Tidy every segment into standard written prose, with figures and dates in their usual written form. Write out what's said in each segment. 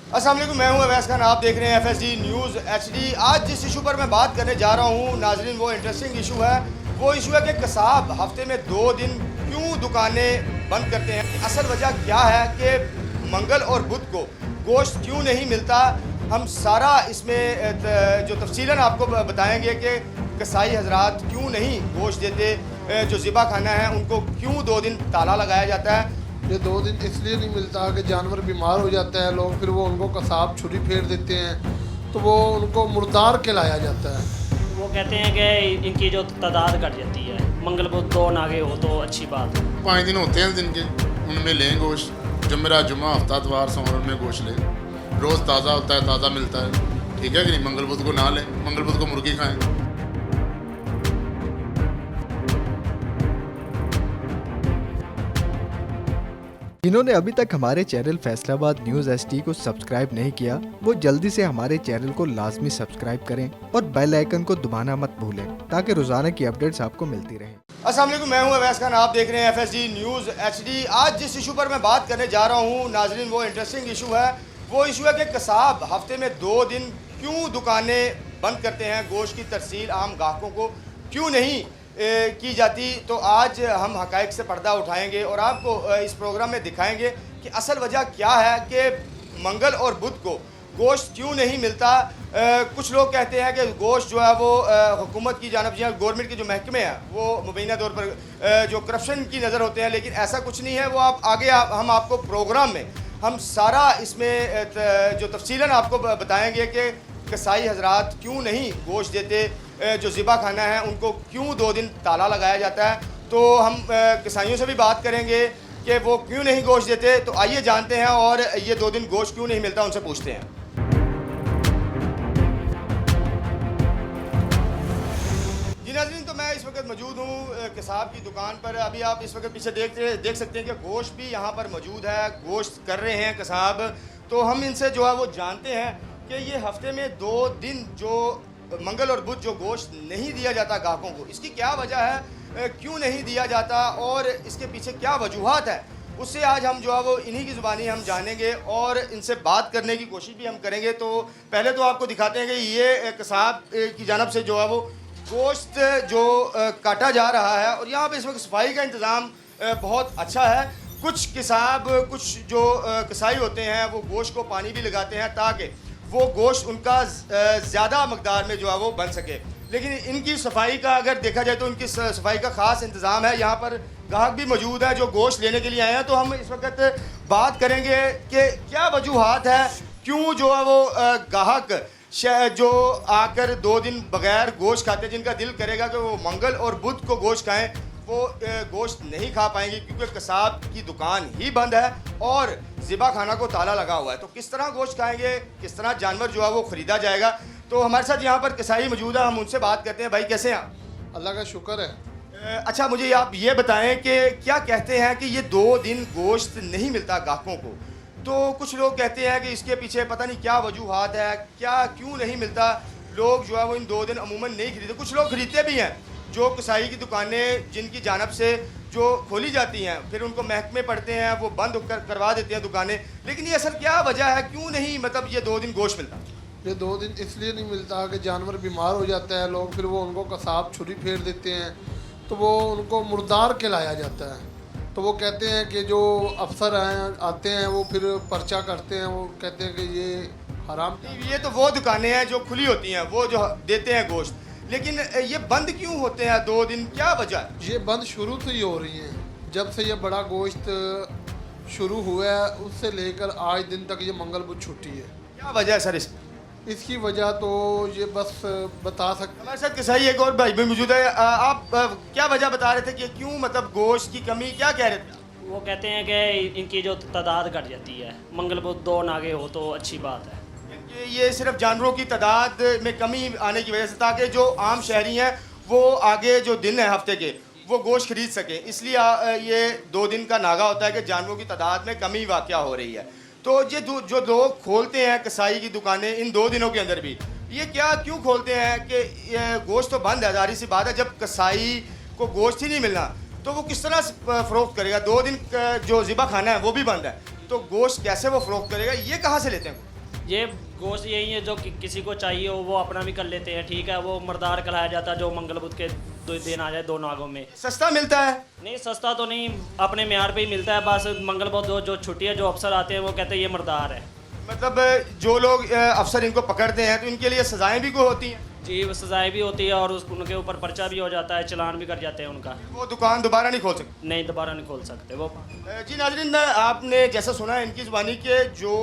अस्सलाम वालेकुम, मैं हूं अवैस खान। आप देख रहे हैं FSD न्यूज़ HD। आज जिस इशू पर मैं बात करने जा रहा हूं नाजरीन, वो इंटरेस्टिंग इशू है। वो इशू है कि कसाब हफ्ते में 2 दिन क्यों दुकानें बंद करते हैं। असल वजह क्या है कि मंगल और बुध को गोश्त क्यों नहीं मिलता। हम सारा इसमें जो तफसीलन आपको बताएंगे कि कसाई हजरात क्यों नहीं गोश्त देते, जो ज़िबा खाना है उनको क्यों 2 दिन ताला लगाया जाता है। ये 2 दिन इसलिए नहीं मिलता कि जानवर बीमार हो जाता है, लोग फिर वो उनको कसाब छुरी फेर देते हैं, तो वो उनको मुर्दार खिलाया जाता है। वो कहते हैं कि इनकी जो तादाद घट जाती है, मंगल बुध 2 नागे हो तो अच्छी बात है। 5 दिन होते हैं दिन के, उनमें लें गोश्त। जुमेरा जुम्मा हफ्ता इतवार सोमवार में गोश्त लें। रोज़ ताज़ा होता है, ताज़ा मिलता है, ठीक है कि नहीं। मंगल बुध को ना लें, मंगल बुध को मुर्गी खाएं। जिन्होंने अभी तक हमारे चैनल फैसलाबाद न्यूज़ HD को सब्सक्राइब नहीं किया, वो जल्दी से हमारे चैनल को लाजमी सब्सक्राइब करें और बेल आइकन को दबाना मत भूलें ताकि रोजाना की अपडेट्स आपको मिलती रहें। अस्सलाम वालेकुम, मैं हूं अवैस खान। आप देख रहे हैं FSD न्यूज़ HD। आज जिस इशू पर मैं बात करने जा रहा हूं नाजरीन, वो इंटरेस्टिंग इशू है। वो इशू है कि कसाब हफ्ते में 2 दिन क्यों दुकानें बंद करते हैं, गोश्त की तरसील आम ग्राहकों को क्यों नहीं की जाती। तो आज हम हक़ाइक़ से पर्दा उठाएंगे और आपको इस प्रोग्राम में दिखाएंगे कि असल वजह क्या है कि मंगल और बुध को गोश्त क्यों नहीं मिलता। कुछ लोग कहते हैं कि गोश्त जो है वो हुकूमत की जानब से, गवर्नमेंट के जो महकमे हैं वो मुबैना तौर पर जो करप्शन की नज़र होते हैं, लेकिन ऐसा कुछ नहीं है। वो आप आगे हम आपको प्रोग्राम में हम सारा इसमें जो तफसीलन आपको बताएंगे कि कसाई हजरात क्यों नहीं गोश्त देते, जो ज़िबा खाना है उनको क्यों 2 दिन ताला लगाया जाता है। तो हम कसाइयों से भी बात करेंगे कि वो क्यों नहीं गोश्त देते। तो आइए जानते हैं और ये 2 दिन गोश्त क्यों नहीं मिलता उनसे पूछते हैं। जी नाज़रीन, तो मैं इस वक्त मौजूद हूँ कसाब की दुकान पर। अभी आप इस वक्त पीछे देख सकते हैं कि गोश्त भी यहाँ पर मौजूद है, गोश्त कर रहे हैं कसाब। तो हम इनसे जो है वो जानते हैं कि ये हफ्ते में 2 दिन जो मंगल और बुध जो गोश्त नहीं दिया जाता ग्राहकों को, इसकी क्या वजह है, क्यों नहीं दिया जाता और इसके पीछे क्या वजूहात है, उससे आज हम जो है वो इन्हीं की ज़ुबानी हम जानेंगे और इनसे बात करने की कोशिश भी हम करेंगे। तो पहले तो आपको दिखाते हैं कि ये कसाब की जानब से जो है वो गोश्त जो काटा जा रहा है और यहाँ पे इस वक्त सफाई का इंतज़ाम बहुत अच्छा है। कुछ कसाब, कुछ जो कसाई होते हैं वो गोश्त को पानी भी लगाते हैं ताकि वो गोश्त उनका ज़्यादा मकदार में जो है वो बन सके। लेकिन इनकी सफाई का अगर देखा जाए तो इनकी सफाई का ख़ास इंतज़ाम है। यहाँ पर ग्राहक भी मौजूद है जो गोश्त लेने के लिए आए हैं। तो हम इस वक्त बात करेंगे कि क्या वजूहात है, क्यों जो है वो ग्राहक जो आकर 2 दिन बगैर गोश्त खाते, जिनका दिल करेगा कि वो मंगल और बुध को गोश्त खाएं, वो गोश्त नहीं खा पाएंगे क्योंकि कसाब की दुकान ही बंद है और ज़िबा खाना को ताला लगा हुआ है। तो किस तरह गोश्त खाएंगे, किस तरह जानवर जो है वो ख़रीदा जाएगा। तो हमारे साथ यहाँ पर कसाई मौजूद है, हम उनसे बात करते हैं। भाई कैसे हैं आप? अल्लाह का शुक्र है। अच्छा, मुझे आप ये बताएं कि क्या कहते हैं कि ये 2 दिन गोश्त नहीं मिलता ग्राहकों को। तो कुछ लोग कहते हैं कि इसके पीछे पता नहीं क्या वजूहात है, क्या क्यों नहीं मिलता। लोग जो है वो इन 2 दिन अमूमन नहीं खरीदते, कुछ लोग खरीदते भी हैं। जो कसाई की दुकानें जिनकी जानब से जो खोली जाती हैं, फिर उनको महकमे पड़ते हैं, वो बंद करवा देते हैं दुकानें। लेकिन ये असल क्या वजह है, क्यों नहीं मतलब ये 2 दिन गोश्त मिलता? ये 2 दिन इसलिए नहीं मिलता कि जानवर बीमार हो जाता है, लोग फिर वो उनको कसाब छुरी फेर देते हैं, तो वो उनको मुर्दार खिलाया जाता है। तो वो कहते हैं कि जो अफसर हैं आते हैं वो फिर पर्चा करते हैं, वो कहते हैं कि ये हराम। ये तो वो दुकानें हैं जो खुली होती हैं, वो जो देते हैं गोश्त, लेकिन ये बंद क्यों होते हैं 2 दिन, क्या वजह है? ये बंद शुरू से ही हो रही हैं। जब से ये बड़ा गोश्त शुरू हुआ है उससे लेकर आज दिन तक ये मंगल बुध छुट्टी है। क्या वजह है सर इसकी वजह तो ये बस बता सकते। हमारे साथ कसाई एक और भाई भी मौजूद है। आप क्या वजह बता रहे थे कि क्यों मतलब गोश्त की कमी, क्या कह रहे थे? वो कहते हैं कि इनकी जो तादाद घट जाती है, मंगल बुध 2 नागे हो तो अच्छी बात है। ये सिर्फ जानवरों की तादाद में कमी आने की वजह से, ताकि जो आम शहरी हैं वो आगे जो दिन है हफ्ते के वो गोश्त खरीद सकें, इसलिए ये 2 दिन का नागा होता है कि जानवरों की तादाद में कमी वाक़या हो रही है। तो ये जो लोग खोलते हैं कसाई की दुकानें इन 2 दिनों के अंदर भी, ये क्या क्यों खोलते हैं कि ये गोश्त तो बंद है, जाहिर सी बात है। जब कसाई को गोश्त ही नहीं मिलना तो वो किस तरह फ़रोख्त करेगा? 2 दिन जो ज़िबा खाना है वो भी बंद है, तो गोश्त कैसे वो फ़रोख्त करेगा? ये कहाँ से लेते हैं? ये गोश्त यही है जो किसी को चाहिए हो वो अपना भी कर लेते हैं, ठीक है। वो मर्दार कहलाया जाता है जो मंगल बुध के दिन आ जाए 2 नागों में। सस्ता मिलता है? नहीं सस्ता तो नहीं, अपने म्यार पे ही मिलता है। बस मंगल बुध जो छुट्टी है, जो अफसर आते हैं वो कहते हैं ये मर्दार है। मतलब जो लोग अफसर इनको पकड़ते हैं तो इनके लिए सजाएं भी कोई होती हैं? जी सजाएं भी होती है और उनके ऊपर पर्चा भी हो जाता है, चलान भी कर जाते हैं उनका। वो दुकान दोबारा नहीं खोल सकते? नहीं दोबारा नहीं खोल सकते वो। जी नाज़रीन, आपने जैसा सुना है इनकी ज़ुबानी के जो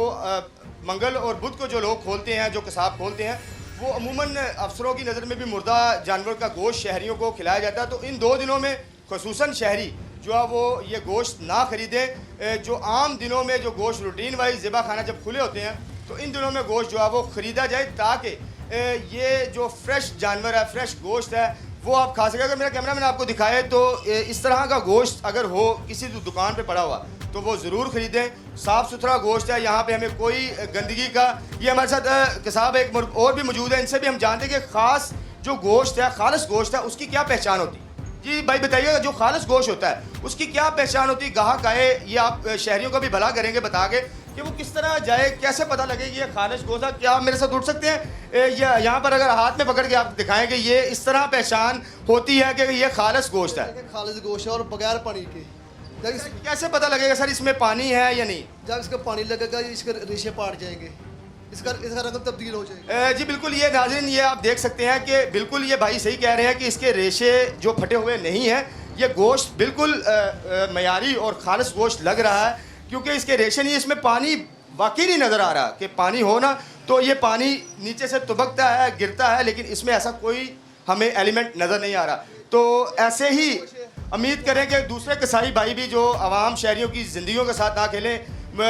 मंगल और बुध को जो लोग खोलते हैं, जो कसाब खोलते हैं, वो अमूमन अफसरों की नज़र में भी मुर्दा जानवर का गोश्त शहरियों को खिलाया जाता है। तो इन 2 दिनों में खुसूसन शहरी जो है वो ये गोश्त ना ख़रीदें। जो आम दिनों में जो गोश्त रूटीन वाइज ज़िबा खाना जब खुले होते हैं तो इन दिनों में गोश्त जो है वो ख़रीदा जाए ताकि ये जो फ्रेश जानवर है, फ्रेश गोश्त है, वो आप खा सकें। अगर मेरा कैमरामैन आपको दिखाए तो इस तरह का गोश्त अगर हो किसी दुकान पे पड़ा हुआ तो वो ज़रूर ख़रीदें। साफ़ सुथरा गोश्त है, यहाँ पे हमें कोई गंदगी का। ये हमारे साथ कसाब एक और भी मौजूद है, इनसे भी हम जानते हैं कि ख़ास जो गोश्त है, खालिस गोश्त है, उसकी क्या पहचान होती है। जी भाई बताइएगा, जो खालिस गोश्त होता है उसकी क्या पहचान होती है? गाहक आए, ये आप शहरियों का भी भला करेंगे बता के कि वो किस तरह जाए, कैसे पता लगे कि ये खालिस गोश्त है? क्या आप मेरे साथ उठ सकते हैं? यहाँ पर अगर हाथ में पकड़ के आप दिखाएं कि ये इस तरह पहचान होती है कि ये खालिस गोश्त है। खालिद गोश्त है और बगैर पानी के। कैसे पता लगेगा सर इसमें पानी है या नहीं? जब इसका पानी लगेगा इसके रेशे पाट जाएंगे, इसका रंग तब्दील हो जाएगा। जी बिल्कुल, ये नाज़रीन ये आप देख सकते हैं कि बिल्कुल ये भाई सही कह रहे हैं कि इसके रेशे जो फटे हुए नहीं हैं। ये गोश्त बिल्कुल मयारी और खालिस गोश्त लग रहा है क्योंकि इसके रेशे नहीं, इसमें पानी वाकई नहीं नज़र आ रहा कि पानी हो ना तो ये पानी नीचे से तुबकता है, गिरता है, लेकिन इसमें ऐसा कोई हमें एलिमेंट नज़र नहीं आ रहा। तो ऐसे ही उम्मीद करें कि दूसरे कसाई भाई भी जो आवाम शहरियों की ज़िंदगियों के साथ ना खेलें,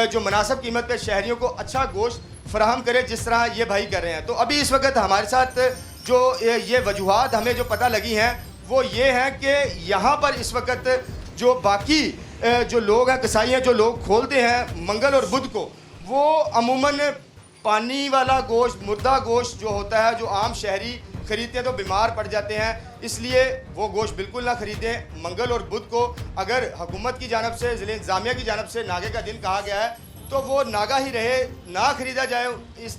जो मुनासिब कीमत पे शहरियों को अच्छा गोश्त फराहम करें जिस तरह ये भाई कर रहे हैं। तो अभी इस वक्त हमारे साथ जो ये वजूहात हमें जो पता लगी हैं वो ये हैं कि यहाँ पर इस वक्त जो बाकी जो लोग हैं, कसाई हैं, जो लोग खोलते हैं मंगल और बुध को, वो अमूमन पानी वाला गोश्त, मुर्दा गोश्त जो होता है, जो आम शहरी ख़रीदते हैं तो बीमार पड़ जाते हैं, इसलिए वो गोश्त बिल्कुल ना ख़रीदें। मंगल और बुध को अगर हुकूमत की जानब से, ज़िले इंतज़ामिया की जानब से नागे का दिन कहा गया है तो वो नागा ही रहे, ना ख़रीदा जाए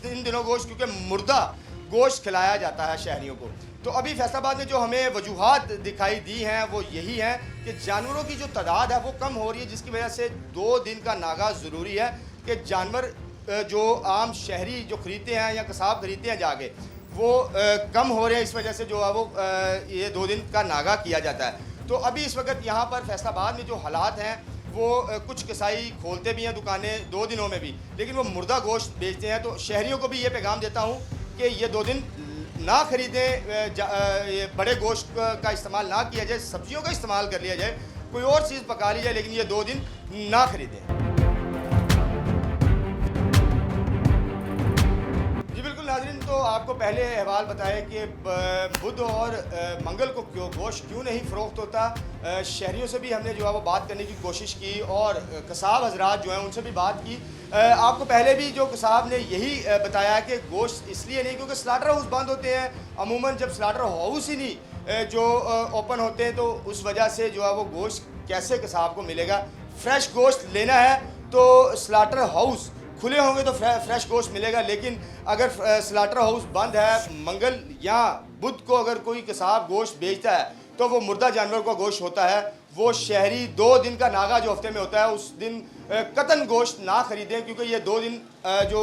इन दिनों गोश्त, क्योंकि मुर्दा गोश्त खिलाया जाता है शहरियों को। तो अभी फैसलाबाद में जो हमें वजूहात दिखाई दी हैं वो यही हैं कि जानवरों की जो तादाद है वो कम हो रही है, जिसकी वजह से 2 दिन का नागा ज़रूरी है कि जानवर जो आम शहरी जो ख़रीदते हैं या कसाब ख़रीदते हैं जाके वो कम हो रहे हैं। इस वजह से जो है वो ये 2 दिन का नागा किया जाता है। तो अभी इस वक्त यहाँ पर फैसलाबाद में जो हालात हैं वो कुछ कसाई खोलते भी हैं दुकानें 2 दिनों में भी, लेकिन वो मुर्दा गोश्त बेचते हैं। तो शहरियों को भी ये पैगाम देता हूँ कि ये 2 दिन ना ख़रीदें, ये बड़े गोश्त का इस्तेमाल ना किया जाए, सब्जियों का इस्तेमाल कर लिया जाए, कोई और चीज़ पका ली जाए, लेकिन ये 2 दिन ना ख़रीदें। जी बिल्कुल नाज़रीन, तो आपको पहले अहवाल बताया कि बुध और मंगल को गोश्त क्यों नहीं फ़रोख्त होता। शहरियों से भी हमने जो है वो बात करने की कोशिश की और कसाब हजरात जो हैं उनसे भी बात की। आपको पहले भी जो कसाब ने यही बताया कि गोश्त इसलिए नहीं क्योंकि स्लाटर हाउस बंद होते हैं। अमूमन जब स्लाटर हाउस ही नहीं जो ओपन होते हैं तो उस वजह से जो है वो गोश्त कैसे कसाब को मिलेगा। फ्रेश गोश्त लेना है तो स्लाटर हाउस खुले होंगे तो फ्रेश गोश्त मिलेगा, लेकिन अगर स्लाटर हाउस बंद है, मंगल या बुध को अगर कोई कसाब गोश्त बेचता है तो वो मुर्दा जानवर का गोश्त होता है। वो शहरी 2 दिन का नागा जो हफ्ते में होता है उस दिन कतन गोश्त ना ख़रीदें, क्योंकि ये 2 दिन जो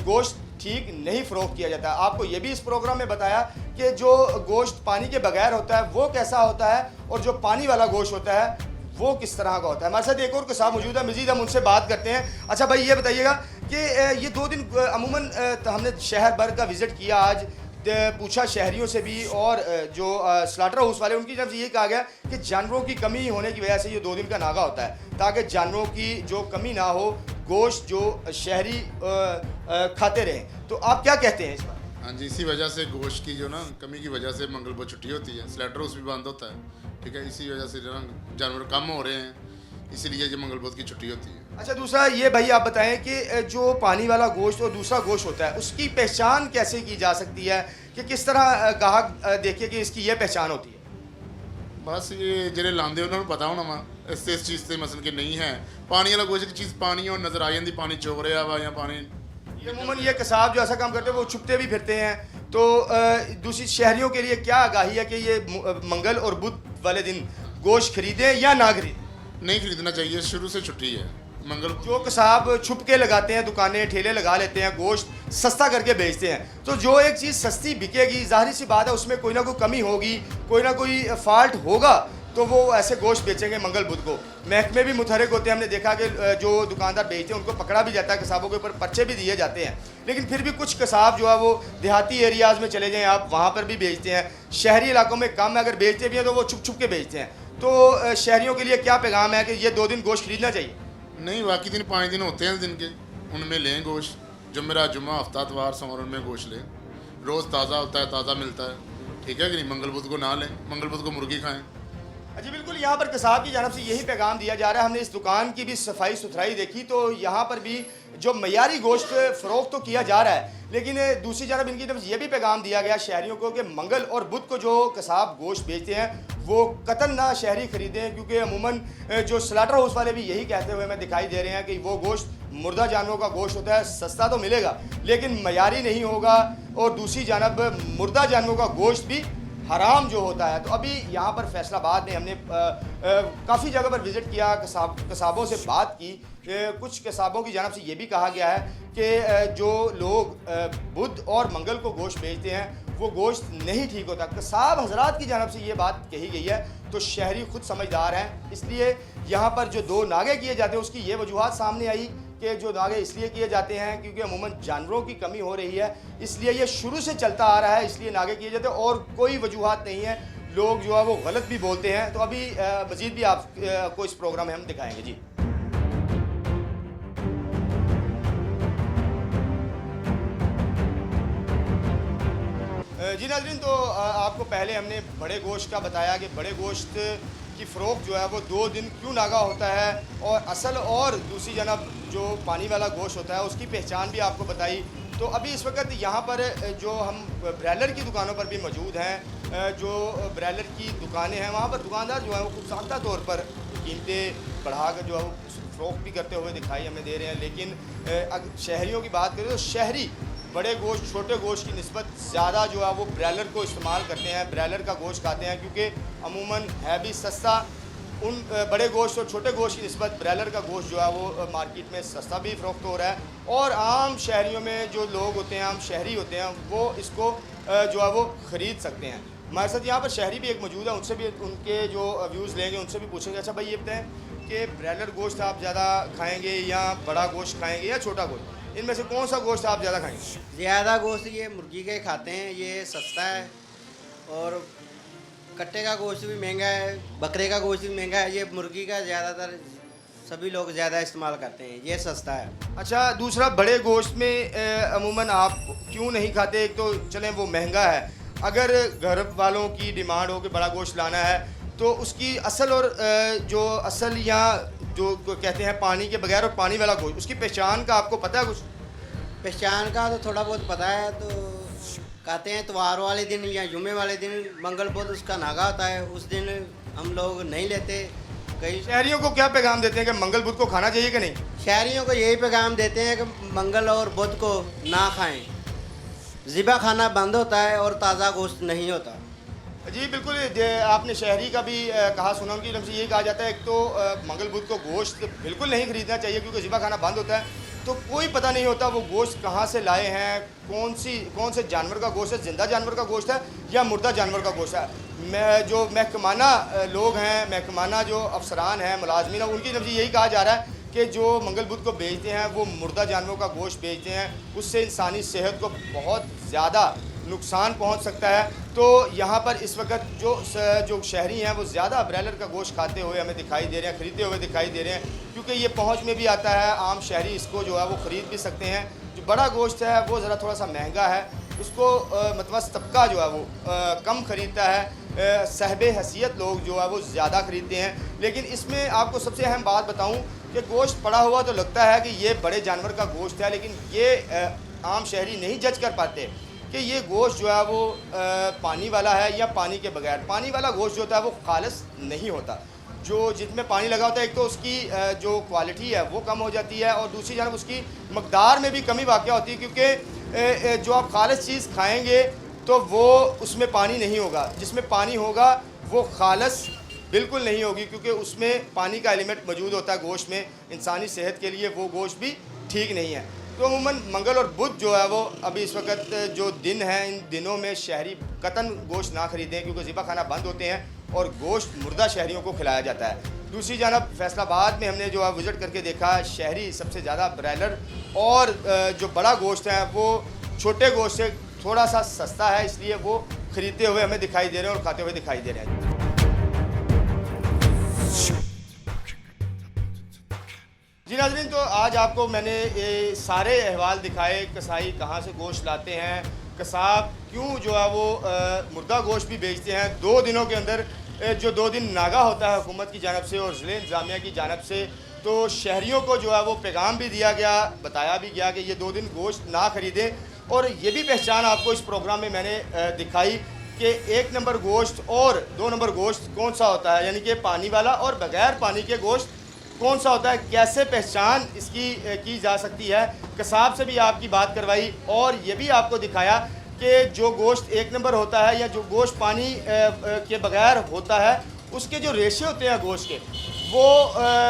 गोश्त ठीक नहीं फ़रोख्त किया जाता है। आपको ये भी इस प्रोग्राम में बताया कि जो गोश्त पानी के बगैर होता है वो कैसा होता है और जो पानी वाला गोश्त होता है वो किस तरह का होता है। हमारे साथ एक और कसाब मौजूद है, मज़ीद हम उनसे बात करते हैं। अच्छा भाई ये बताइएगा कि ये 2 दिन अमूमन हमने शहर भर का विज़िट किया, आज पूछा शहरियों से भी और जो स्लाटर हाउस वाले उनकी तरफ से ये कहा गया कि जानवरों की कमी होने की वजह से ये 2 दिन का नागा होता है ताकि जानवरों की जो कमी ना हो, गोश्त जो शहरी खाते रहें। तो आप क्या कहते हैं इस बार? हाँ जी, इसी वजह से गोश्त की जो ना कमी की वजह से मंगल को छुट्टी होती है, स्लेटर हाउस भी बंद होता है, ठीक है। इसी वजह से जो ना जानवर कम हो रहे हैं, इसीलिए जो मंगल बुध की छुट्टी होती है। अच्छा दूसरा ये भाई आप बताएं कि जो पानी वाला गोश्त और दूसरा गोश्त होता है उसकी पहचान कैसे की जा सकती है, कि किस तरह गाहक देखिए कि इसकी ये पहचान होती है? बस ये जेरे लांदे उन्होंने पता होना वा इस चीज़ से मसल के नहीं है पानी वाला गोश्त की चीज़ पानी और नज़र आ जाती, पानी चो रहा वा या पानी अमूमन ये कसाब जो ऐसा काम करते हैं वो छुपते भी फिरते हैं, तो दूसरी शहरियों के लिए क्या आगाही है कि ये मंगल और बुध वाले दिन गोश्त खरीदें या ना खरीदें? नहीं खरीदना चाहिए, शुरू से छुट्टी है मंगल। जो कसाब छुप के लगाते हैं, दुकानें ठेले लगा लेते हैं, गोश्त सस्ता करके बेचते हैं, तो जो एक चीज़ सस्ती बिकेगी जाहिर सी बात है उसमें कोई ना कोई कमी होगी, कोई ना कोई फॉल्ट होगा, तो वो ऐसे गोश्त बेचेंगे मंगल बुध को। महकमे भी मुतहरक होते हैं, हमने देखा कि जो दुकानदार बेचते हैं उनको पकड़ा भी जाता है, कसाबों के ऊपर पर्चे भी दिए जाते हैं, लेकिन फिर भी कुछ कसाब जो है वो देहाती एरियाज़ में चले जाएँ आप, वहाँ पर भी बेचते हैं। शहरी इलाकों में कम है, अगर बेचते भी हैं तो वो छुप छुप के बेचते हैं। तो शहरियों के लिए क्या पैगाम है कि ये 2 दिन गोश्त खरीदना चाहिए? नहीं, बाकी दिन 5 दिन होते हैं दिन के, उनमें लें गोश्त। जुमेरा जुम्मा हफ्ता इतवार सोमवार उनमें गोश्त लें, रोज़ ताज़ा होता है, ताज़ा मिलता है, ठीक है कि नहीं। मंगल बुध को ना लें, मंगल बुध को मुर्गी खाएं। जी बिल्कुल, यहाँ पर कसाब की जानब से यही पैगाम दिया जा रहा है। हमने इस दुकान की भी सफाई सुथराई देखी तो यहाँ पर भी जो मयारी गोश्त फ़रोख्त तो किया जा रहा है, लेकिन दूसरी जानब इनकी तरफ ये भी पैगाम दिया गया शहरियों को कि मंगल और बुध को जो कसाब गोश्त बेचते हैं वो कतन ना शहरी ख़रीदें, क्योंकि अमूमन जो स्लाटर हाउस वाले भी यही कहते हुए हमें दिखाई दे रहे हैं कि वो गोश्त मुर्दा जानवरों का गोश्त होता है, सस्ता तो मिलेगा लेकिन मयारी नहीं होगा, और दूसरी जानब मुर्दा जानवरों का गोश्त भी हराम जो होता है। तो अभी यहाँ पर फैसलाबाद में हमने काफ़ी जगह पर विज़िट किया, कसाबों से बात की। कुछ कसाबों की जानब से ये भी कहा गया है कि जो लोग बुध और मंगल को गोश्त बेचते हैं वो गोश्त नहीं ठीक होता। कसाब हजरात की जानब से ये बात कही गई है, तो शहरी खुद समझदार हैं, इसलिए यहाँ पर जो 2 नागे किए जाते हैं उसकी ये वजूहत सामने आई कि जो नागे इसलिए किए जाते हैं क्योंकि अमूमन जानवरों की कमी हो रही है, इसलिए ये शुरू से चलता आ रहा है, इसलिए नागे किए जाते हैं और कोई वजूहत नहीं है। लोग जो है वो गलत भी बोलते हैं। तो अभी मज़ीद भी आपको इस प्रोग्राम में हम दिखाएंगे। जी जी नाज़रीन, तो आपको पहले हमने बड़े गोश्त का बताया कि बड़े गोश्त की फ़रोख्त जो है वो 2 दिन क्यों नागा होता है, और असल और दूसरी जानब जो पानी वाला गोश्त होता है उसकी पहचान भी आपको बताई। तो अभी इस वक्त यहाँ पर जो हम ब्रायलर की दुकानों पर भी मौजूद हैं, जो ब्रायलर की दुकानें हैं वहाँ पर दुकानदार जो है वो खूब साख्ता तौर पर कीमतें बढ़ा कर जो है वो फ़रोख्त भी करते हुए दिखाई हमें दे रहे हैं। लेकिन अगर शहरियों की बात करें तो शहरी बड़े गोश्त छोटे गोश्त की निस्बत ज़्यादा जो है वो ब्रायलर को इस्तेमाल करते हैं, ब्रायलर का गोश्त खाते हैं, क्योंकि अमूमन है भी सस्ता। उन बड़े गोश्त और छोटे गोश्त की निस्बत ब्रायलर का गोश्त जो है वो मार्केट में सस्ता भी फ़रोख्त हो रहा है, और आम शहरियों में जो लोग होते हैं, आम शहरी होते हैं, वो इसको जो है वो ख़रीद सकते हैं। हमारे साथ यहाँ पर शहरी भी एक मौजूद है, उनसे भी उनके जो व्यूज़ लेंगे, उनसे भी पूछेंगे। अच्छा भाई, ये बताएं कि ब्रायलर गोश्त आप ज़्यादा खाएँगे या बड़ा गोश्त खाएँगे या छोटा गोश्त, इनमें से कौन सा गोश्त आप ज़्यादा खाएंगे? ज़्यादा गोश्त ये मुर्गी के खाते हैं, ये सस्ता है, और कट्टे का गोश्त भी महंगा है, बकरे का गोश्त भी महंगा है, ये मुर्गी का ज़्यादातर सभी लोग ज़्यादा इस्तेमाल करते हैं, ये सस्ता है। अच्छा, दूसरा बड़े गोश्त में अमूमन आप क्यों नहीं खाते? एक तो चलें वो महंगा है, अगर घर वालों की डिमांड हो कि बड़ा गोश्त लाना है तो उसकी असल और जो असल या जो कहते हैं पानी के बगैर और पानी वाला गोश्त, उसकी पहचान का आपको पता है कुछ? पहचान का तो थोड़ा बहुत पता है, तो कहते हैं त्योहार वाले दिन या जुमे वाले दिन मंगल बुध उसका नागा होता है, उस दिन हम लोग नहीं लेते। कई शहरियों को क्या पैगाम देते हैं कि मंगल बुध को खाना चाहिए कि नहीं? शहरियों को यही पैगाम देते हैं कि मंगल और बुध को ना खाएं, ज़िबा खाना बंद होता है और ताज़ा गोश्त नहीं होता। जी बिल्कुल, आपने शहरी का भी कहा सुना, उनकी तरफ से यही कहा जाता है एक तो मंगल बुध को गोश्त बिल्कुल नहीं खरीदना चाहिए क्योंकि ज़िबा खाना बंद होता है, तो कोई पता नहीं होता वो गोश्त कहाँ से लाए हैं, कौन से जानवर का गोश्त है, ज़िंदा जानवर का गोश्त है या मुर्दा जानवर का गोश्त है। जो महकमाना लोग हैं, महकमाना जो अफसरान हैं, मुलाजमीन हैं, उनकी तरफ से यही कहा जा रहा है कि जो मंगल बुध को बेचते हैं वो मुर्दा जानवरों का गोश्त बेचते हैं, उससे इंसानी सेहत को बहुत ज़्यादा नुकसान पहुंच सकता है। तो यहाँ पर इस वक्त जो शहरी हैं वो ज़्यादा ब्रायलर का गोश्त खाते हुए हमें दिखाई दे रहे हैं, ख़रीदते हुए दिखाई दे रहे हैं, क्योंकि ये पहुँच में भी आता है, आम शहरी इसको जो है वो ख़रीद भी सकते हैं। जो बड़ा गोश्त है वो ज़रा थोड़ा सा महंगा है, उसको मतलब तबका जो है वो कम ख़रीदता है, साहिबे हैसियत लोग जो है वो ज़्यादा ख़रीदते हैं। लेकिन इसमें आपको सबसे अहम बात बताऊँ कि गोश्त पड़ा हुआ तो लगता है कि ये बड़े जानवर का गोश्त है, लेकिन ये आम शहरी नहीं जज कर पाते कि ये गोश्त जो है वो पानी वाला है या पानी के बगैर। पानी वाला गोश्त जो होता है वो खालिस नहीं होता। जो जिसमें पानी लगा होता है, एक तो उसकी जो क्वालिटी है वो कम हो जाती है और दूसरी जानब उसकी मकदार में भी कमी वाक़ होती है, क्योंकि जो आप खालिस चीज़ खाएंगे तो वो उसमें पानी नहीं होगा, जिसमें पानी होगा वो खालिस बिल्कुल नहीं होगी, क्योंकि उसमें पानी का एलिमेंट मौजूद होता है गोश्त में। इंसानी सेहत के लिए वो गोश्त भी ठीक नहीं है। तो अमूमन मंगल और बुध जो है वो अभी इस वक्त जो दिन है, इन दिनों में शहरी कतन गोश्त ना ख़रीदें, क्योंकि ज़िबा खाना बंद होते हैं और गोश्त मुर्दा शहरियों को खिलाया जाता है। दूसरी जानब फैसलाबाद में हमने जो है विज़िट करके देखा, शहरी सबसे ज़्यादा ब्रॉयलर और जो बड़ा गोश्त है वो छोटे गोश्त से थोड़ा सा सस्ता है, इसलिए वो ख़रीदते हुए हमें दिखाई दे रहे हैं और खाते हुए दिखाई दे रहे हैं। जी नाज़रीन, तो आज आपको मैंने ये सारे अहवाल दिखाए, कसाई कहाँ से गोश्त लाते हैं, कसाब क्यों जो है वो मुर्दा गोश्त भी बेचते हैं। 2 दिनों के अंदर जो 2 दिन नागा होता है हुकूमत की जानब से और ज़िले इंतज़ामिया की जानब से, तो शहरियों को जो है वो पैगाम भी दिया गया, बताया भी गया कि ये 2 दिन गोश्त ना ख़रीदें। और ये भी पहचान आपको इस प्रोग्राम में मैंने दिखाई कि 1 नंबर गोश्त और 2 नंबर गोश्त कौन सा होता है, यानी कि पानी वाला और बग़ैर पानी के गोश्त कौन सा होता है, कैसे पहचान इसकी की जा सकती है। कसाब से भी आपकी बात करवाई और ये भी आपको दिखाया कि जो गोश्त 1 नंबर होता है या जो गोश्त पानी के बगैर होता है, उसके जो रेशे होते हैं गोश्त के, वो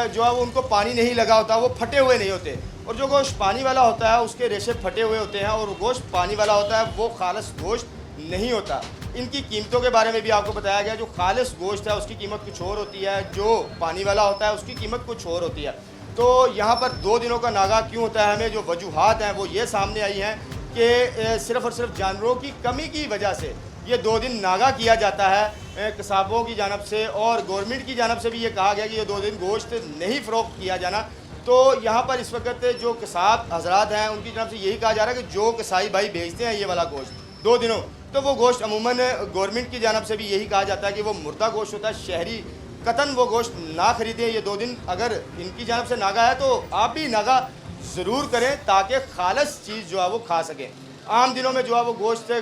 जो है वो उनको पानी नहीं लगा होता, वो फटे हुए नहीं होते। और जो गोश्त पानी वाला होता है उसके रेशे फटे हुए होते हैं और गोश्त पानी वाला होता है वो खालिस गोश्त नहीं होता। इनकी कीमतों के बारे में भी आपको बताया गया, जो खालिस गोश्त है उसकी कीमत कुछ और होती है, जो पानी वाला होता है उसकी कीमत कुछ और होती है। तो यहाँ पर 2 दिनों का नागा क्यों होता है, हमें जो वजूहात हैं वो ये सामने आई हैं कि सिर्फ़ और सिर्फ जानवरों की कमी की वजह से ये 2 दिन नागा किया जाता है कसाबों की जानब से, और गवर्नमेंट की जानब से भी ये कहा गया कि ये 2 दिन गोश्त नहीं फ़रोख्त किया जाना। तो यहाँ पर इस वक्त जो कसाब हजरात हैं उनकी जानब से यही कहा जा रहा है कि जो कसाई भाई बेचते हैं ये वाला गोश्त 2 दिनों, तो वो गोश्त अमूमन गवर्नमेंट की जानब से भी यही कहा जाता है कि वो मुर्दा गोश्त होता है, शहरी कतन वो गोश्त ना ख़रीदें ये 2 दिन। अगर इनकी जानब से नागा है तो आप भी नागा ज़रूर करें ताकि खालिस चीज़ जो है वो खा सकें। आम दिनों में जो है वो गोश्त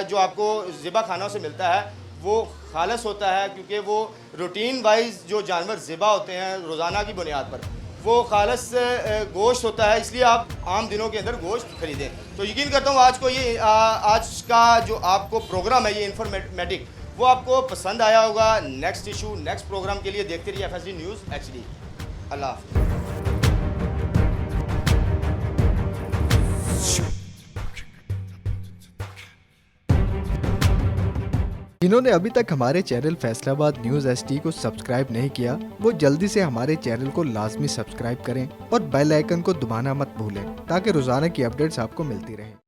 जो आपको ज़िबा खानों से मिलता है वो खालिस होता है, क्योंकि वो रूटीन वाइज जो जानवर ज़िबा होते हैं रोज़ाना की बुनियाद पर वो खालिस गोश्त होता है, इसलिए आप आम दिनों के अंदर गोश्त खरीदें। तो यकीन करता हूँ आज का जो आपको प्रोग्राम है ये इन्फॉर्मेटिव वो आपको पसंद आया होगा। नेक्स्ट इशू नेक्स्ट प्रोग्राम के लिए देखते रहिए FSD न्यूज़ HD। अल्लाह हाफ़िज़। जिन्होंने अभी तक हमारे चैनल फैसलाबाद न्यूज़ HD को सब्सक्राइब नहीं किया, वो जल्दी से हमारे चैनल को लाजमी सब्सक्राइब करें और बेल आइकन को दबाना मत भूलें ताकि रोजाना की अपडेट्स आपको मिलती रहें।